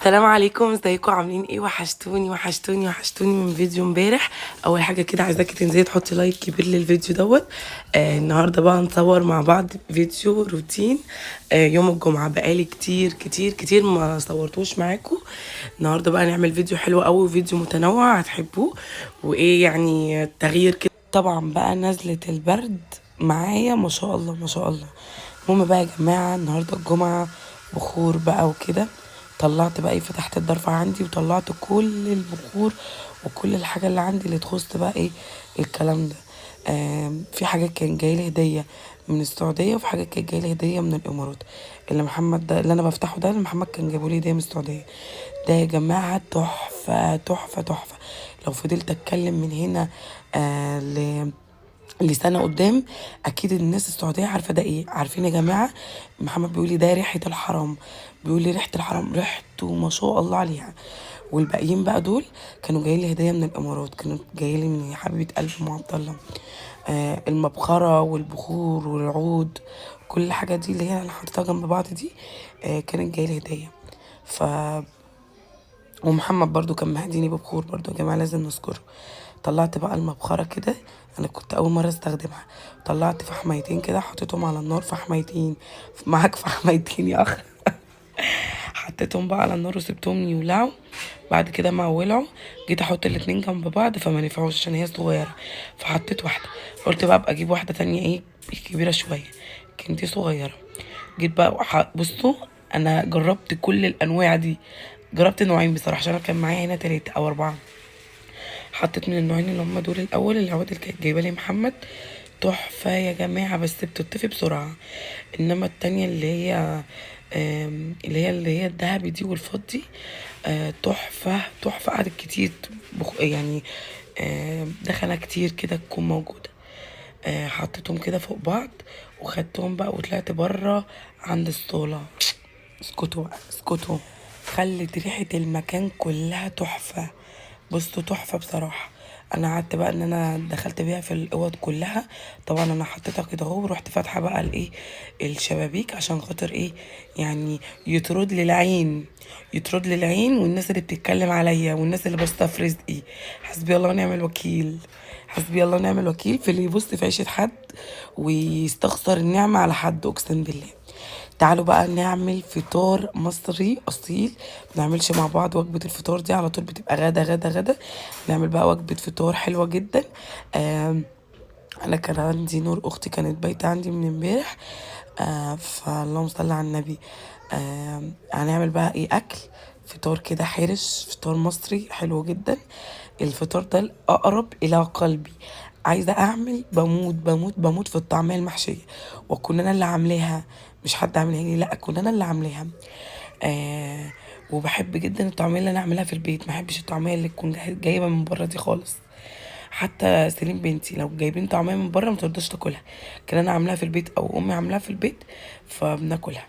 السلام عليكم، ازيكم؟ عاملين ايه؟ وحشتوني وحشتوني وحشتوني من فيديو امبارح. اول حاجه كده عايزاكي تنزلي تحطي لايك كبير للفيديو دوت. النهارده بقى هنصور مع بعض فيديو روتين يوم الجمعه. بقالي كتير كتير كتير ما صورتوش معاكم. النهارده بقى نعمل فيديو حلو قوي وفيديو متنوع هتحبوه، وايه يعني تغيير كده. طبعا بقى نزلة البرد معايا ما شاء الله ما شاء الله. المهم بقى يا جماعه النهارده الجمعه، بخور بقى وكده. طلعت بقى ايه، فتحت الضرفة عندي وطلعت كل البخور وكل الحاجة اللي عندي اللي تخص بقى ايه الكلام ده. في حاجات كان جايلي هدية من السعودية، وفي حاجات كانت جايلي هدية من الإمارات. اللي محمد ده اللي أنا بفتحه ده، اللي محمد كان جابولي هدية من السعودية. ده يا جماعة تحفة تحفة تحفة. لو فضلت أتكلم من هنا لسنة قدام اكيد الناس السعودية عارفة ده ايه. عارفين يا جماعة؟ محمد بيقول لي ده ريحة الحرم، بيقول لي ريحة الحرم ريحته ما شاء الله عليها. والباقيين بقى دول كانوا جايين لي هدية من الامارات، كانوا جايين لي من حبيبة قلبي ام عبد الله. المبخرة والبخور والعود، كل الحاجات دي اللي هي اللي حطيتها جنب بعض دي كانت جايه لي هدية. ف ومحمد برضو كان مهديني ببخور برضو يا جماعة، لازم نذكره. طلعت بقى المبخرة كده، انا كنت اول مرة استخدمها. طلعت فحميتين كده حطيتهم على النار، فحميتين معاك فحميتين يا اخ. حطيتهم بقى على النار وسبتهم يولعوا. بعد كده ما ولعوا جيت احط الاتنين جنب بعض فما نفعوش عشان هي صغيرة، فحطيت واحدة. قلت بقى ابقى اجيب واحدة تانية ايه كبيرة شوية، كانت دي صغيرة. جيت بقى بصوا، انا جربت كل الانواع دي. جربت نوعين بصراحة عشان انا كان معايا هنا 3 أو 4. حطيت من النوعين اللي هم دول الاول العواد اللي كانت جايبه لي محمد، تحفه يا جماعه بس بتطفي بسرعه. انما التانية اللي هي الذهبي دي والفضي تحفه تحفه. قعدت كتير يعني دخلة كتير كده تكون موجوده. حطيتهم كده فوق بعض وخدتهم بقى وطلعت بره عند الصالة. اسكتوا بقى اسكتوا. خلت ريحة المكان كلها تحفة. بصوا تحفة بصراحة. انا قعدت بقى ان انا دخلت بيها في الاوض كلها. طبعا انا حطيتها كده اهو، ورحت فاتحة بقى الايه الشبابيك عشان خاطر ايه يعني يطرد لي العين، يطرد لي العين والناس اللي بتتكلم عليا والناس اللي باصه في رزقي. حسبي الله ونعم الوكيل. حسبي الله ونعم الوكيل في اللي يبص في عيشة حد ويستخسر النعمة على حد، اقسم بالله. تعالوا بقى نعمل فطار مصري اصيل. بنعملش مع بعض وجبة الفطار دي على طول، بتبقى غدا غدا غدا. نعمل بقى وجبة فطار حلوة جدا. آم، انا كان عندي نور اختي كانت بايته عندي من امبارح. فاللهم صل على النبي. هنعمل بقى ايه اكل فطار كده حرش، فطار مصري حلو جدا. الفطار ده الاقرب الى قلبي. عايزه اعمل، بموت بموت بموت في الطعميه المحشيه، واكون انا اللي عاملاها. مش حد عاملها لي، لا اكون انا اللي عاملاها. وبحب جدا الطعميه اللي انا اعملها في البيت، ما بحبش الطعميه اللي تكون جايبه من بره دي خالص. حتى سليم بنتي لو جايبين طعميه من بره ما ترضاش تاكلها، كان انا عاملاها في البيت او امي عاملاها في البيت فبناكلها.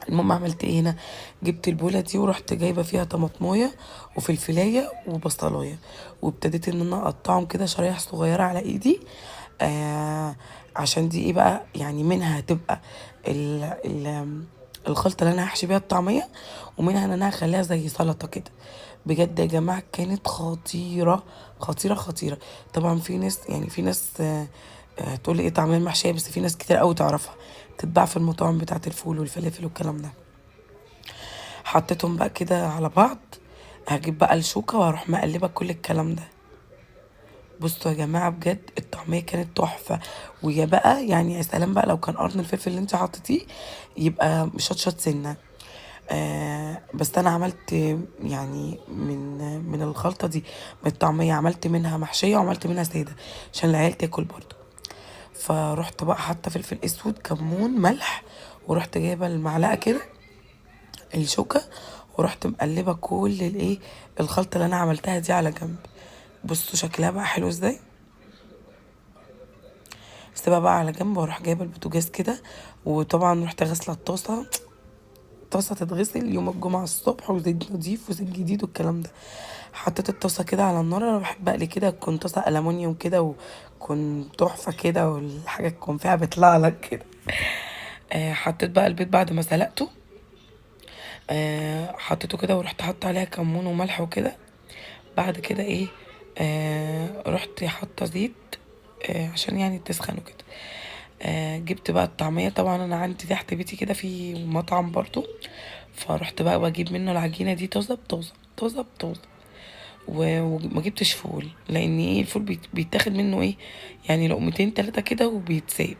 المهم عملت ايه هنا، جبت البوله دي ورحت جايبه فيها طماطمايه وفلفلايه وبصلايه، وابتديت ان انا اقطعهم كده شرايح صغيره على ايدي. عشان دي ايه بقى يعني منها هتبقى ال ال الخلطه اللي انا هحشي بيها الطعميه، ومنها ان انا هخليها زي سلطه كده. بجد يا جماعه كانت خطيره خطيره خطيره. طبعا في ناس تقول لي ايه طعميه المحشيه، بس في ناس كتير قوي تعرفها تتباع في المطاعم بتاعه الفول والفلافل والكلام ده. حطيتهم بقى كده على بعض. هجيب بقى الشوكة واروح مقلبة كل الكلام ده. بصوا يا جماعة بجد الطعمية كانت تحفة. ويا بقى يعني يا سلام بقى لو كان قرن الفلفل اللي انت حطيتيه يبقى مشطشط سنة. بس انا عملت يعني من الخلطة دي، من الطعمية عملت منها محشية وعملت منها سادة عشان العيال تاكل برضو. فرحت بقى حاطة فلفل اسود كمون ملح، ورحت جايبة المعلقة كده الشوكة، ورحت مقلبة كل الايه الخلطة اللي انا عملتها دي على جنب. بصوا شكلها بقى حلو ازاي. سيبها بقى على جنب واروح جايبة البوتاجاز كده. وطبعا رحت غاسلة الطاسة. طاسة تتغسل يوم الجمعة الصبح، وزيت نضيف وزيت جديد والكلام ده. حطيت الطاسة كده على النار، انا بحب اقلي كده تكون طاسة ألمونيوم كده وتكون تحفة كده، والحاجة تكون فيها بيطلع لك كده. حطيت بقى البيض بعد ما سلقته. حطيته كده ورحت حاطه عليها كمون وملح وكده. بعد كده ايه، رحت حاطه زيت عشان يعني تسخن وكده. جبت بقى الطعمية. طبعا انا عندي تحت بيتي كده في مطعم برضو، فرحت بقى بجيب منه العجينة دي طازة بطازة طازة بطازة. وما جبتش فول، لان ايه الفول بيتاخد منه ايه يعني لقمتين تلاتة كده وبيتساب،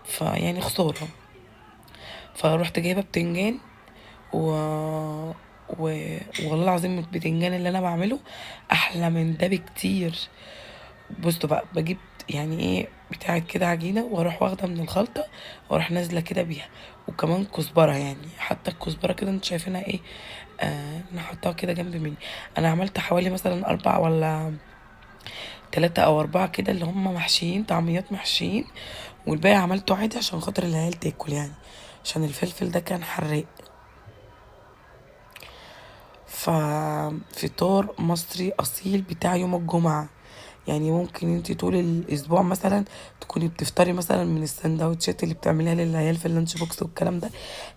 فيعني خسارة. فروحت جايبة بتنجان و... و... والله العظيم البتنجان اللي انا بعمله احلى من ده بكتير. بصوا بقى، بجيب يعني ايه بتاعت كده عجينة، واروح واخدة من الخلطة واروح نازلة كده بيها. وكمان كزبرة، يعني حتى الكزبرة كده انتوا شايفينها ايه، انا حطاها كده جنب مني. انا عملت حوالي مثلا 4 ولا 3 أو 4 كده اللي هم محشيين طعميات محشيين، والباقي عملته عادي عشان خاطر العيال تاكل يعني، عشان الفلفل ده كان حراق. ففطار مصري اصيل بتاع يوم الجمعة. يعني ممكن انت طول الاسبوع مثلا تكوني بتفطري مثلا من السندوتشات اللي بتعمليها للعيال في اللانش بوكس والكلام ده،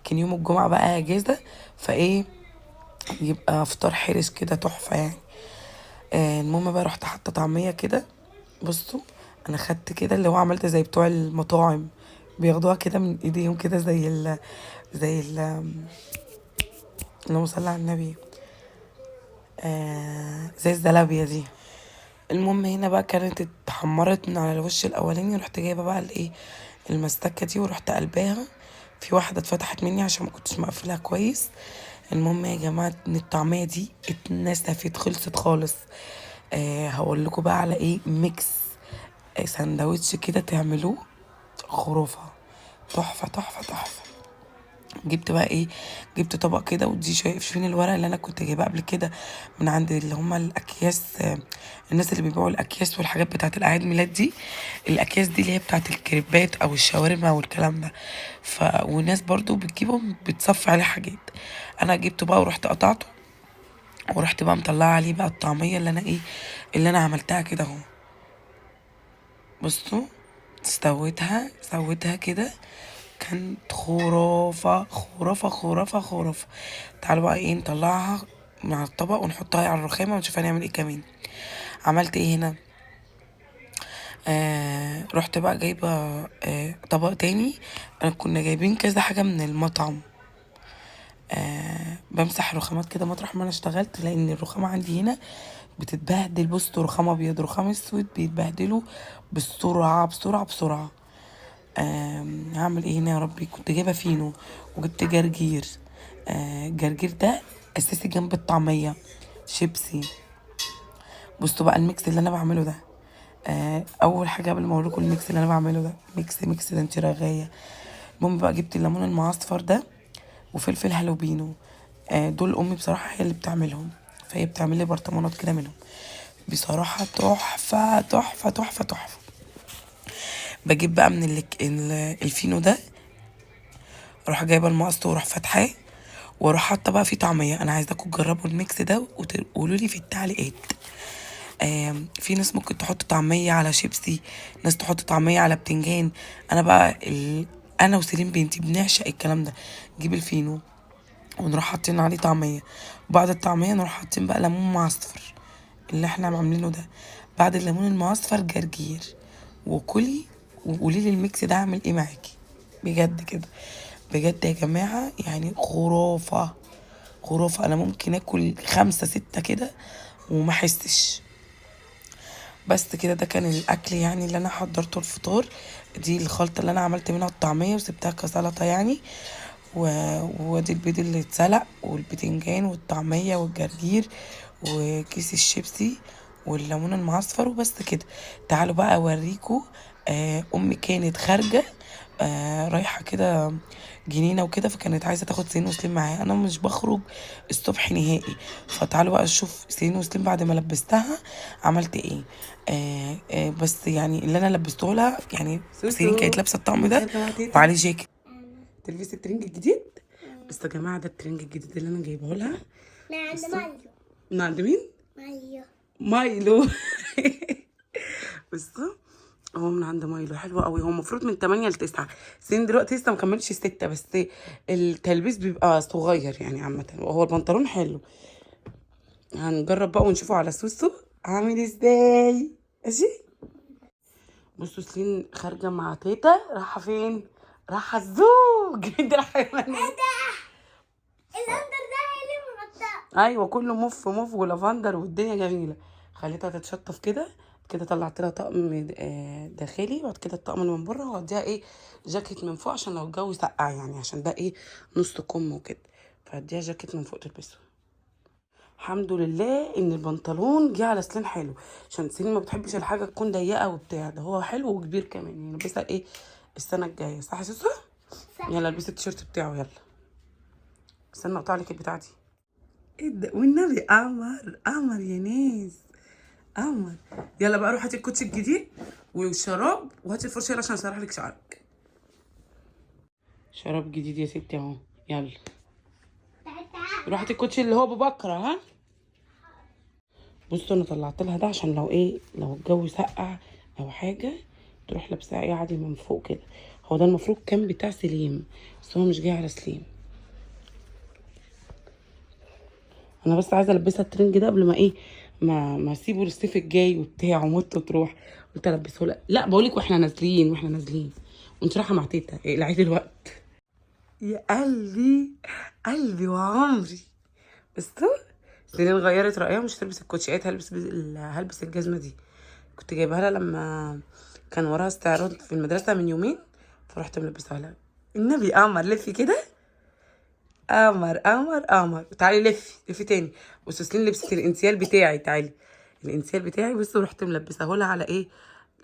كان يوم الجمعة بقى اجازة، فايه يبقى فطار حرش كده تحفة يعني. المهم بقى رحت حاطة طعمية كده. بصوا، انا خدت كده اللي هو عملت زي بتوع المطاعم، بياخدوها كده من ايديهم كده زي اللهم صل على النبي، زي الزلابية دي. المهم هنا بقى كانت اتحمرت من على الوش الاولاني، رحت جايبه بقى الايه المستكه دي ورحت قلباها. في واحده اتفتحت مني عشان ما كنتش مقفلها كويس. المهم يا جماعه ان الطعميه دي اتنسفت خلصت خالص. هقول لكم بقى على ايه ميكس سندوتش كده تعملوه خرافه، تحفه تحفه تحفه. جبت بقى ايه، جبت طبق كده، ودي شايفين الورق اللي انا كنت جايباه قبل كده من عند اللي هما الاكياس، الناس اللي بيبيعوا الاكياس والحاجات بتاعه الاعياد ميلاد دي. الاكياس دي اللي هي بتاعه الكريبات او الشاورما والكلام ده. والناس برضو بتجيبهم بتصفي عليه حاجات. انا جبته بقى ورحت قطعته، ورحت بقى مطلعه عليه بقى الطعميه اللي انا ايه اللي انا عملتها كده اهو. بصوا، سويتها كده، كانت خرافة خرافة خرافة خرافة. تعالوا بقى ايه نطلعها من على الطبق ونحطها على الرخامة ونشوف هنعمل ايه كمان. عملت ايه هنا، رحت بقى جايبة طبق تاني. انا كنا جايبين كذا حاجة من المطعم. بمسح الرخامات كده مطرح ما انا اشتغلت، لان الرخامة عندي هنا بتتبهدل. بصوا، رخام ابيض رخام اسود بيتبهدلوا بسرعة بسرعة بسرعة. هعمل ايه هنا يا ربي، كنت جايبه فينو وجبت جرجير. جرجير ده اساسي جنب الطعميه، شيبسي. بصوا بقى الميكس اللي انا بعمله ده. اول حاجه قبل ما اوريكم الميكس اللي انا بعمله ده، ميكس ده انت رغايه. المهم بقى جبت الليمون المعصفر ده وفلفل هالوبينو. دول امي بصراحه هي اللي بتعملهم، فهي بتعمل لي برطمانات كده منهم. بصراحه تحفه تحفه تحفه تحفه. بجيب بقى من الفينو ده، اروح جايبه المقص واروح فاتحاه، واروح حاطه بقى فيه طعميه. انا عايزاكم تجربوا الميكس ده وتقولوا لي في التعليقات. في ناس ممكن تحط طعميه على شيبسي، ناس تحط طعميه على بتنجان. انا بقى انا وسيرين بنتي بنعشق الكلام ده. نجيب الفينو ونروح حاطين عليه طعميه، وبعد الطعميه نروح حاطين بقى ليمون معصفر اللي احنا عاملينه ده. بعد الليمون المعصفر جرجير. وكلي وقولي لي الميكس ده عامل ايه معاكي، بجد كده. بجد يا جماعة يعني خرافة خرافة. انا ممكن اكل 5 6 كده وما احسش. بس كده ده كان الاكل يعني اللي انا حضرته الفطار. دي الخلطة اللي انا عملت منها الطعمية وسبتها كسلطة يعني. ودي البيض اللي اتسلق والبتنجان والطعمية والجرجير وكيس الشيبسي والليمون المعصفر وبس كده. تعالوا بقى اوريكم. امي كانت خارجة، رايحة كده جنينة وكده، فكانت عايزة تاخد سين وسليم معاها. انا مش بخرج الصبح نهائي. فتعالوا بقى نشوف سين وسليم بعد ما لبستها عملت ايه. بس يعني اللي انا لبسته لها، يعني سيرين كانت لابسة الطقم ده وعليه جاكيت. تلبسي الترنج الجديد. بس يا جماعه ده الترنج الجديد اللي انا جايبه لها من عند مايلو. من عند مين؟ مايلو. مايلو. بصوا، هو من عند مايلو حلو قوي. هو المفروض من 8 ل 9 سنين، دلوقتي لسه ما كملش 6، بس التلبيس بيبقى صغير يعني عامه. وهو البنطلون حلو. هنجرب بقى ونشوفه على سوسو عامل ازاي. ماشي. بصوا سلين خارجه مع تيتا. رايحه فين؟ رايحه الزوج. انت رايحه فين؟ اللندر ده اللي مغطاه. ايوه كله موف موف ولافندر والدنيا جميله. خليتها تتشطف كده. كده طلعت لها طقم داخلي. بعد كده الطقم اللي من بره واديها ايه جاكيت من فوق عشان لو الجو سقع يعني، عشان ده ايه نص كم وكده. فاديها جاكيت من فوق تلبسه. الحمد لله ان البنطلون جه على سلين حلو، عشان سلين ما بتحبش الحاجه تكون ضيقه وبتاع. ده هو حلو وكبير كمان يعني، نلبسها ايه السنه الجايه. صح يا سوسو؟ يلا البسي التيشيرت بتاعه يلا. استنى اقطع لك البتاع دي. ايه ده والنبي قمر قمر يا ناس قمر. يلا بقى روح هاتي الكوتشي الجديد والشراب وهاتي الفرشه يلا عشان اسرح لك شعرك. شراب جديد يا ستي اهو. يلا روح هاتي الكوتشي اللي هو ببكره. ها بصوا انا طلعت لها ده عشان لو ايه لو الجو سقع او حاجه تروح لابساه ايه عادي من فوق كده. هو ده المفروض كان بتاع سليم بس هو مش جاي على سليم. انا بس عايزه البسها الترنج ده قبل ما ايه ما اسيبه للصيف الجاي وبتاع وموته تروح. قلت البسه لا بقول لك واحنا نازلين وانت رايحه مع تيتا اقلعي الوقت. يا قلبي قلبي وعمري. بس سنين غيرت رايها مش تلبس الكوتشيات. هلبس الجزمه دي. كنت جايبها لها لما كان وراها استعراض في المدرسه من يومين، فرحت ملبسها لها. النبي قمر لفي كده. قمر قمر قمر. تعالي لفي تاني. بصوا سلين لبست الانسيال بتاعي. تعالي الانسيال بتاعي. بصوا رحت ملبساه لها على ايه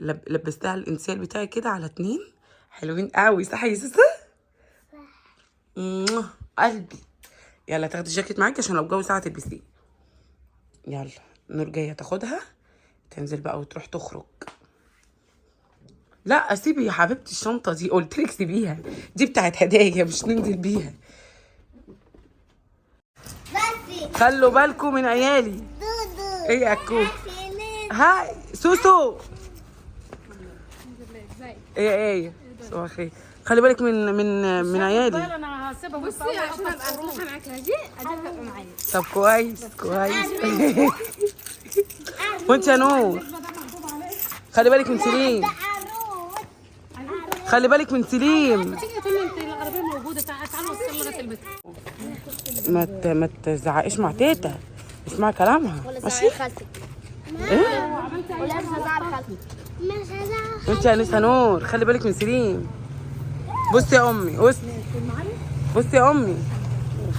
لبستها الانسيال بتاعي كده على 2 حلوين قوي. صح يا سوسو؟ قلبي. يلا تاخدي الجاكيت معاكي عشان لو الجو ساعه تلبسيه. يلا نور جايه تاخدها تنزل بقى وتروح تخرج. لا سيبي يا حبيبتي الشنطه دي، قلت لك سيبيها دي بتاعت هدايا مش ننزل بيها. خلوا بالكم من عيالي. دودو ايه يا اكو؟ هاي سوسو. ايه صباح الخير. خلي بالك من عيالي. انا هسيبها بصي عشان ابقى اروح معاك هاجي ابقى معايا. طب كويس. وانت يا نور خلي بالك من سليم. خلي بالك من سليم. تيجي تقول لي انت العربيه موجوده تعالى وصل لغايه البيت. ما تزعقيش مع تيتا. اسمعي كلامها ماشي. خالتك. ايه ولا مش هزعل خالتك. مش هزعل. وانت يا نسا نور خلي بالك من سليم. بصي يا امي بصي يا امي.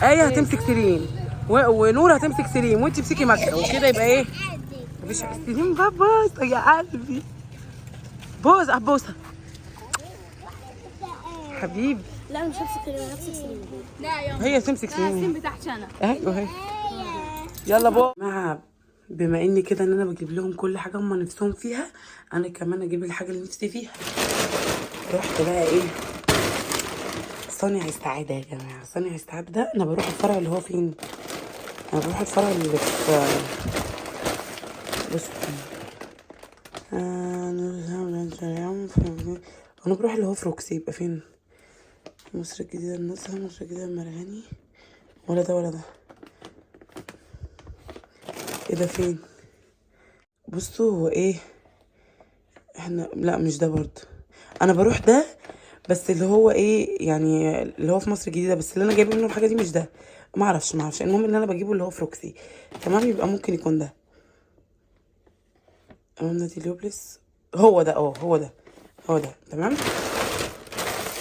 ايه هتمسك سليم ونور هتمسك سليم وانت تمسكي مكه وكده يبقى ايه مفيش سليم بقى. بوسه يا قلبي. بوسه حبيبي. لا مش همسك سليم همسك سليم. لا يا هي تمسك سليم بتاعتي انا. ايوه هي. يلا بما اني كده ان انا بجيب لهم كل حاجه هم نفسهم فيها، انا كمان اجيب الحاجه اللي نفسي فيها. رحت بقى ايه صانع السعاده يا جماعه. صانع السعاده ده انا بروح الفرع اللي هو فين. انا بروح الفرع اللي في بصوا انا بروح اللي هو في روكسي. يبقى فين؟ مصر الجديده النزهه، مصر الجديده المرغني. ولا ده ولا ده. ايه ده فين؟ بصوا هو ايه احنا لا مش ده برضه. انا بروح ده بس اللي هو ايه يعني اللي هو في مصر الجديده، بس اللي انا جايبه منه الحاجه دي مش ده. ما اعرفش المهم ان انا بجيبه اللي هو في روكسي. تمام يبقى ممكن يكون ده امام نادي اليوبلس. هو ده هو ده تمام.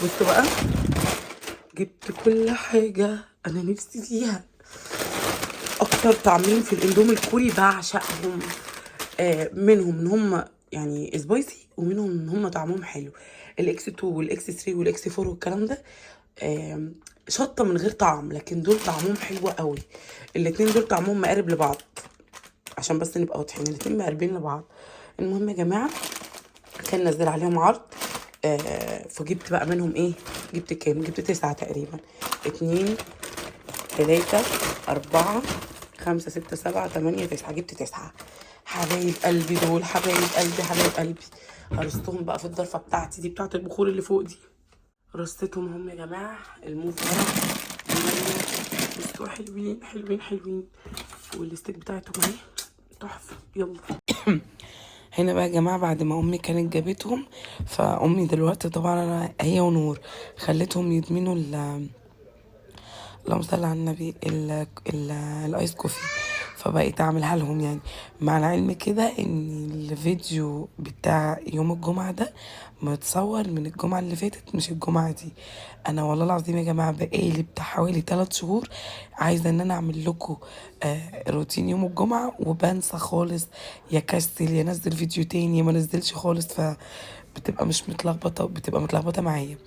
بصوا بقى جبت كل حاجه انا نفسي فيها. اكتر طعمين في الاندومي الكوري بعشقهم. منهم ان هم يعني سبايسي ومنهم ان هم طعمهم حلو. الاكس 2 والاكس 3 والاكس 4 والكلام ده شطه من غير طعم، لكن دول طعمهم حلو قوي. الاتنين دول طعمهم مقارب لبعض عشان بس نبقى واضحين، الاتنين مقاربين لبعض. المهم يا جماعه كان نزل عليهم عرض فجبت بقى منهم ايه. جبت كام؟ جبت 9 تقريبا. 2 3 4 5 6 7 8 9. جبت 9. حبايب قلبي دول، حبايب قلبي حبايب قلبي. هرصتهم بقى في الضرفه بتاعتي دي، بتاعت البخور اللي فوق دي. رصتهم هم يا جماعه. الموف بصوا حلوين حلوين حلوين. والستيك بتاعتهم اهي تحفه. يلا. هنا بقى يا جماعه بعد ما امي كانت جابتهم، فامي دلوقتي طبعا انا هي ونور خليتهم يدمنوا اللهم صل على النبي الايس كوفي، فبقيت اعملها لهم يعني. مع العلم كده ان الفيديو بتاع يوم الجمعة ده متصور من الجمعة اللي فاتت مش الجمعة دي. انا والله العظيم يا جماعة بقالي بتاع حوالي 3 شهور عايزة ان انا اعمل لكم روتين يوم الجمعة، وبنسى خالص، يا كسل يا نزل فيديو تاني يا ما نزلش خالص، بتبقى مش متلخبطه، بتبقى متلخبطه معايا.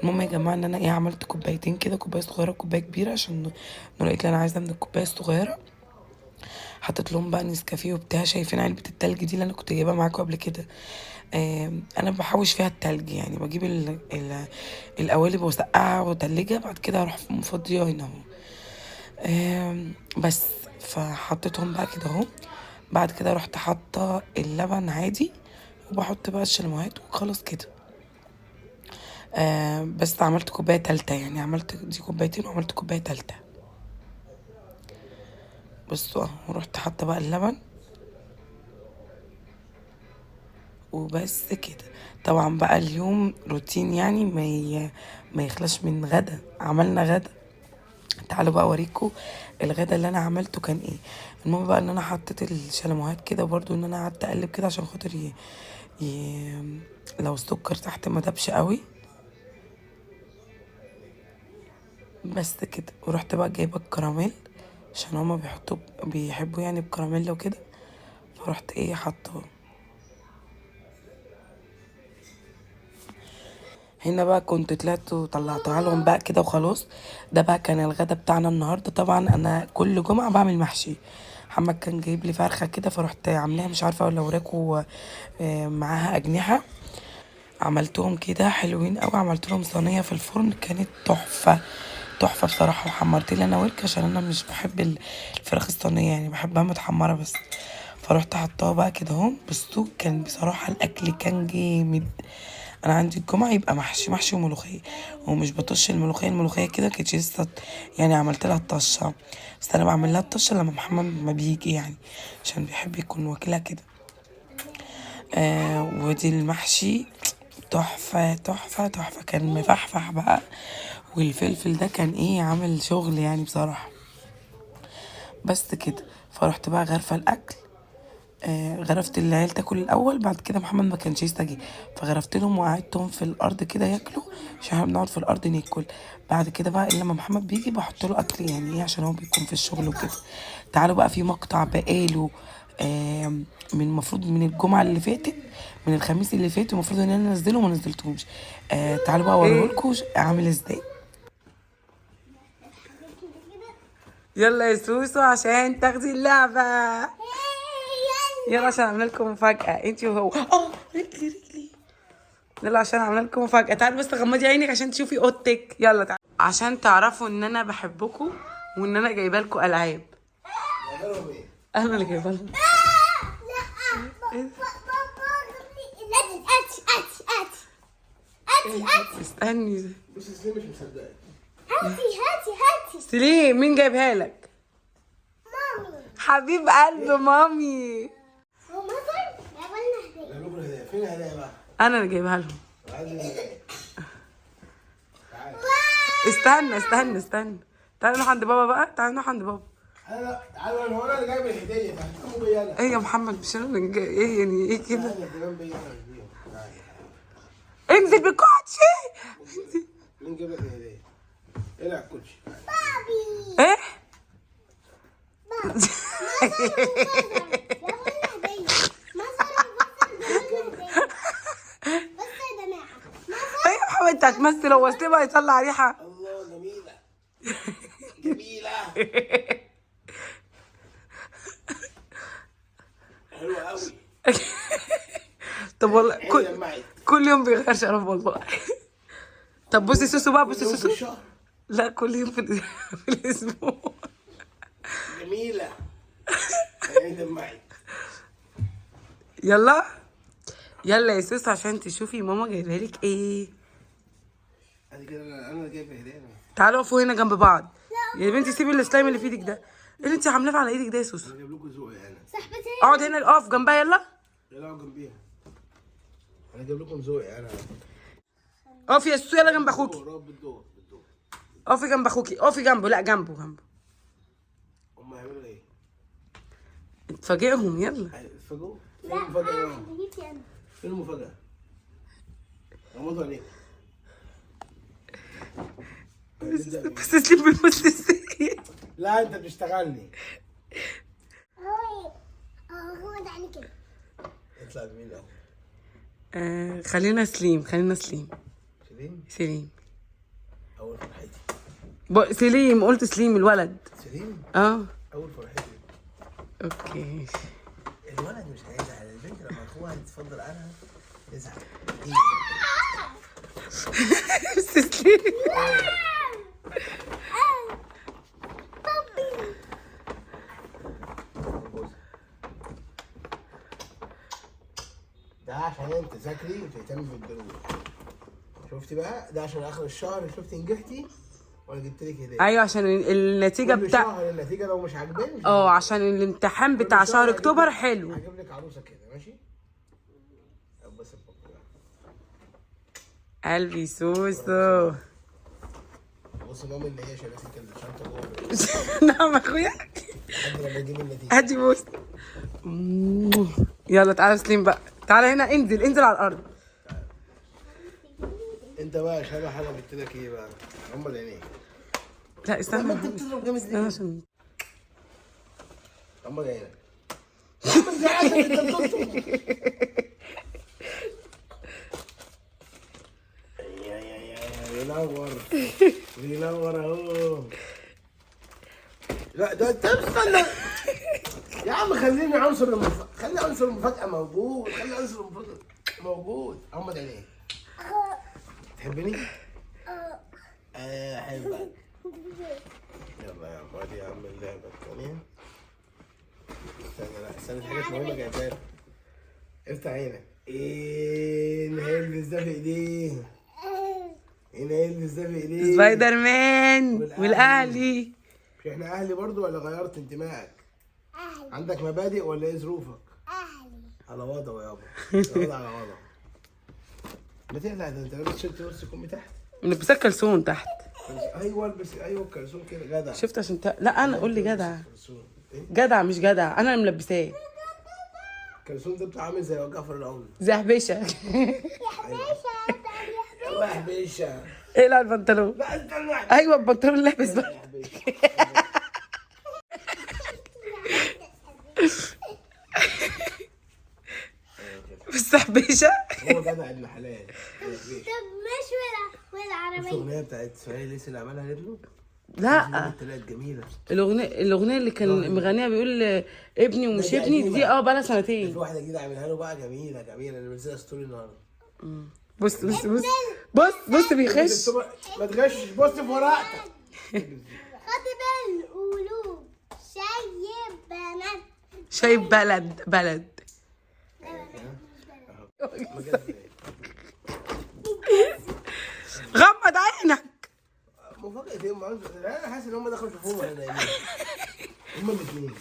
المهم يا جماعه ان انا عملت كوبايتين كده، كوبايه صغيره وكوبايه كبيره، عشان لقيت لي انا عايزه من الكوبايه الصغيره. حطيت لهم بقى نسكافيه وبتاع. شايفين علبه التلج دي اللي انا كنت جايبها معاكم قبل كده؟ انا بحوش فيها التلج يعني، بجيب القوالب واسقعها واتلجها، بعد كده اروح مفضيها هنا اهو. بس فحطيتهم بقى كده اهو. بعد كده رحت حاطه اللبن عادي، وبحط بقى الشلموهات وخلاص كده. بس عملت كوبايه تالته يعني، عملت دي كوبايتين وعملت كوبايه تالته. بصوا اهو. رحت حاطه بقى اللبن وبس كده. طبعا بقى اليوم روتين يعني ما يخلاش من غدا. عملنا غدا. تعالوا بقى اوريكم الغدا اللي انا عملته كان ايه. المهم بقى ان انا حطيت الشلموهات كده برضو، ان انا قعدت اقلب كده عشان خاطر لو السكر تحت ما دبش قوي. بس كده. ورحت بقى جايبه الكراميل عشان هما بيحبوا يعني الكراميل وكده، فرحت حاطه. هنا بقى كنت طلعت وطلعتها لهم بقى كده وخلاص. ده بقى كان الغدا بتاعنا النهارده. طبعا انا كل جمعه بعمل محشي. محمد كان جايب لي فرخه كده، فرحت عاملاها مش عارفه ولا وراكوا معاها اجنحه. عملتهم كده حلوين قوي. عملت لهم صينيه في الفرن كانت تحفه تحفه بصراحه. وحمرت لي انا ورك عشان انا مش بحب الفراخ الصينيه يعني، بحبها متحمره بس. فرحت حطاها بقى كده اهو. بصوا كان بصراحه الاكل كان جامد. انا عندي الجمعه يبقى محشي وملوخيه، ومش بطش الملوخيه كده كانت لسه يعني، عملت لها الطشه. بس انا بعمل لها الطشه لما محمد ما بيجي يعني، عشان بيحب يكون واكلها كده. ودي المحشي تحفة تحفة تحفة. كان مفحفح بقى، والفلفل ده كان عامل شغل يعني بصراحة. بس كده. فرحت بقى غرفة الأكل. غرفت العيال تاكل الأول، بعد كده محمد ما كانش يستجي، فغرفت لهم وقعدتهم في الأرض كده ياكلوا، عشان احنا بنقعد في الأرض ناكل. بعد كده بقى لما محمد بيجي بحط له أكل يعني عشان هو بيكون في الشغل وكده. تعالوا بقى في مقطع بقاله من المفروض من الجمعة اللي فاتت، من الخميس اللي فات، المفروض ان انا انزله وما نزلتهوش. تعالوا بقى اوريهولكوا عامل ازاي. يلا يا سوسو عشان تاخدي اللعبة. يلا عشان اعمل لكم مفاجأة انتي وهو. رجلي. يلا عشان اعمل لكم مفاجأة. تعالوا بس غمضي عينك عشان تشوفي اوضتك. يلا تعالوا عشان تعرفوا ان انا بحبكم، وان انا جايبه لكم العاب. انا اللي جايبه لهم. استني. بس سليم مش مصدقك. هاتي سليم مين جايبها لك؟ مامي. حبيب قلب مامي. هو مثلا جابلنا هدية. جايب لكم الهدايا. فين الهدايا بقى؟ انا اللي جايبها لهم. عايز الهدايا. استنى. تعالوا نروح عند بابا بقى. تعالوا. انا اللي جايب الهديه. هتقوموا بيا انا. ايه يا محمد مش انا اللي يعني كده. انا كمان بيا انا مش بيهم. انزل بالكوتشي. مين جاب لك الهديه؟ العب كوتشي. ايه؟ ايه يا محمد انت هتمثل؟ هو سليم هيطلع ريحه؟ الله جميله. حلوه قوي. طب والله كل يوم بيغير شرف والله. طب بصي سوسو بقى. بصي سوسو. لا كل يوم في الاسبوع. جميله. انت معي. يلا يلا يا سوس عشان تشوفي ماما جايبه لك ايه. ادي كده انا جايب هديه. تعالوا اقفوا هنا جنب بعض. يا بنتي سيبي السلايم اللي في ايدك ده. ايه اللي انت عاملاه على ايدك ده يا سوس؟ انا جايب لكم ذوقي انا. صاحبتي اقعد هنا، اقف جنبها يلا. يلا اقعد جنبيها. انا جايب لكم ذوقي انا. اقفي يا سوس يلا جنب اخوكي. بالدور. اقفي جنب اخوكي، اقفي جنبه، لا جنبه. هم هيعملوا ايه؟ تفاجئهم يلا. هيتفاجئوا؟ فين لا المفاجأة يا ماما؟ هديتي انا. فين المفاجأة؟ غمضوا عليك. بس تسليم بالبص ازاي؟ لا انت بتشتغلني. هو ده يعني كده. اطلع بمين الاول؟ خلينا سليم. سليم؟ اول فرحتي. سليم، قلت سليم الولد. سليم؟ اه اول فرحتي. اوكي. الولد مش هيزعل، البنت لما اخوها تتفضل عنها يزعل. بس سليم. ده عشان انت تذاكري وتهتمي بالدروس. شفتي بقى؟ ده عشان اخر الشهر شفتي نجحتي وانا جبت لك هديه. ايوه عشان النتيجه كل بتاع شهر النتيجه لو مش عاجباني مش عشان الامتحان بتاع شهر اكتوبر حلو. هجيب لك عروسه كده ماشي؟ بس قلبي سوسو. بص مامي اللي هي شالت لك الشنطه جوه. نعم اخويا. لحد لما يجيب النتيجه. هاتي بوس. يلا تعالى سليم بقى، تعالى هنا، انزل على الارض. انت بقى شبه حاجه جبت لك ايه بقى؟ غمض عينيك. لا استنى انت بتضرب جامد ليه؟ عشان غمض عينك. غمض عينك انت بتضرب. بينور اهو. لا ده انت استنى يا عم، خليني خلي عنصر المفاجأة موجود. غمض عينيك. تحبني؟ احبك. يلا يا عم ادي يا عم اللعبة الثانية. استنى في حاجات مهمة جايبها لك. افتح عينك. ايه اللي هيلبس ده في ايديه؟ سبايدر مان والاهلي. مش احنا اهلي برضو ولا غيرت انتمائك؟ اهلي. عندك مبادئ ولا ايه ظروفك؟ اهلي. على وضعه يابا. على وضعه. ما تقلق، ده انت لابس شيرت نص كم تحت. لبسك كلسون تحت. ايوه البس، ايوه الكلسون كده جدع. شفت عشان لا انا قول لي جدع. كلسون ايه؟ جدع مش جدع، انا اللي ملبساه. الكلسون ده بتاع عامل زي جعفر العمدة. زي حبيشه. يلا يا حبيشه. اقلع البنطلون. لا استنى. ايوه البنطلون لابس بقى. يا حبيشه. بس حبيشه. هو جدع ابن حلال. طب مش ولا عربية. الاغنيه بتاعت اسماعيل لسه اللي عملها لابنه. لا طلعت جميله. الاغنيه اللي كان مغنيها بيقول ابني ومش دي ابني قديمة. دي بقالها في سنتين. واحده جديده عاملها له بقى جميله انا منزلها ستوري النهارده. بص بيخش. ما تغشش، بص في ورقتك. خاطب القلوب شايب بلد. غمض عينك. مفاجأة ايه؟ انا حاسس ان هم دخلوا يشوفوهم واحنا نايمين. هم الاثنين.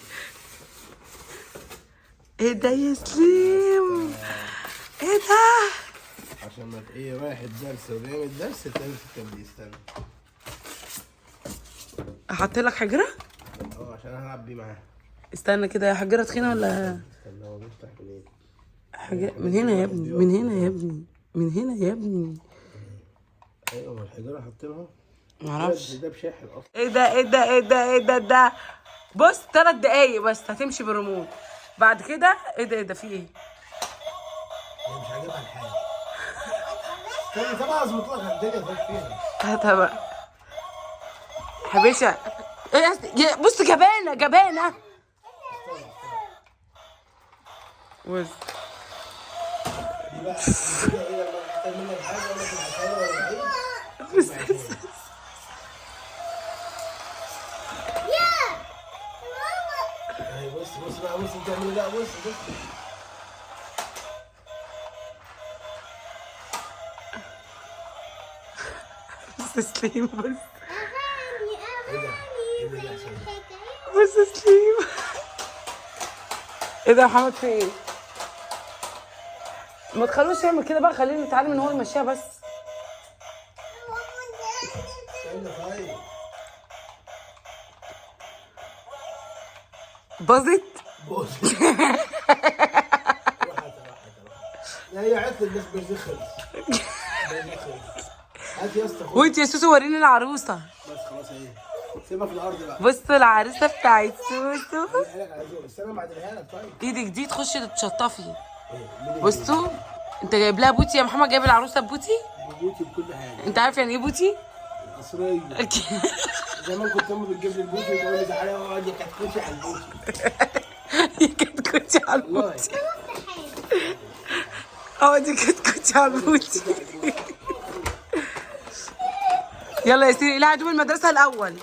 ايه ده يا سليم؟ ايه ده؟ عشان ما ايه رايح الدرس وبيعمل الدرس التاني في التمرين. استنى. احط لك حجره؟ عشان هلعب بيه معاه. استنى كده، يا حجره تخينه ولا؟ استنى هو بيفتح منين؟ من هنا يا ابني، من هنا يا ابني. ايوه الحجاره حاطينها. معرفش. ده بشاحن اصلا. ايه ده بص 3 دقايق بس هتمشي بالريموت. بعد كده ايه ده في ايه؟ هي مش عاجبها الحال. استنى طبعا اظبط لك الدنيا تخش فيها. هاتها بقى حبيشه. ايه بص جبانه. بص دي بقى كده ايه لما محتاج منك حاجه ولا في العشاء ولا ايه؟ بص بص بقى، بص بتعمل ايه بقى، بص بص. بص سليم، بص اغاني ايه ده اغاني يا زي عشان؟ الحكايات. بص سليم. ايه ده يا محمد في ايه؟ ما تخلوش يعمل كده بقى، خليه يتعلم ان هو يمشيها بس. استنى طيب. باظت. بص راحت. لا هي عطلت بس بنزين خلص. بنزين خلص. هات يا اسطى خد. وانت يا سوسو وريني العروسه. بس خلاص اهي. سيبها في الارض بقى. بصوا العروسه بتاعت سوسو. قالك على ذوق، استنى بعدلها لك طيب. ايدك دي تخشي تتشطفي. مين بصوا انت جايب لها بوتي يا محمد، جايب العروسه ببوتي. بوتي بكل حاجه. انت عارف يعني ايه بوتي؟ مصريه. زمان كنت امي بتجيب لي البوتي وتقول لي تعالى اقعد يا كتكوتي على البوتي. دي كتكوتي على والله. البوتي. اه دي كتكوتي على البوتي. يلا يا سيدي، الى هدوم المدرسه الاول.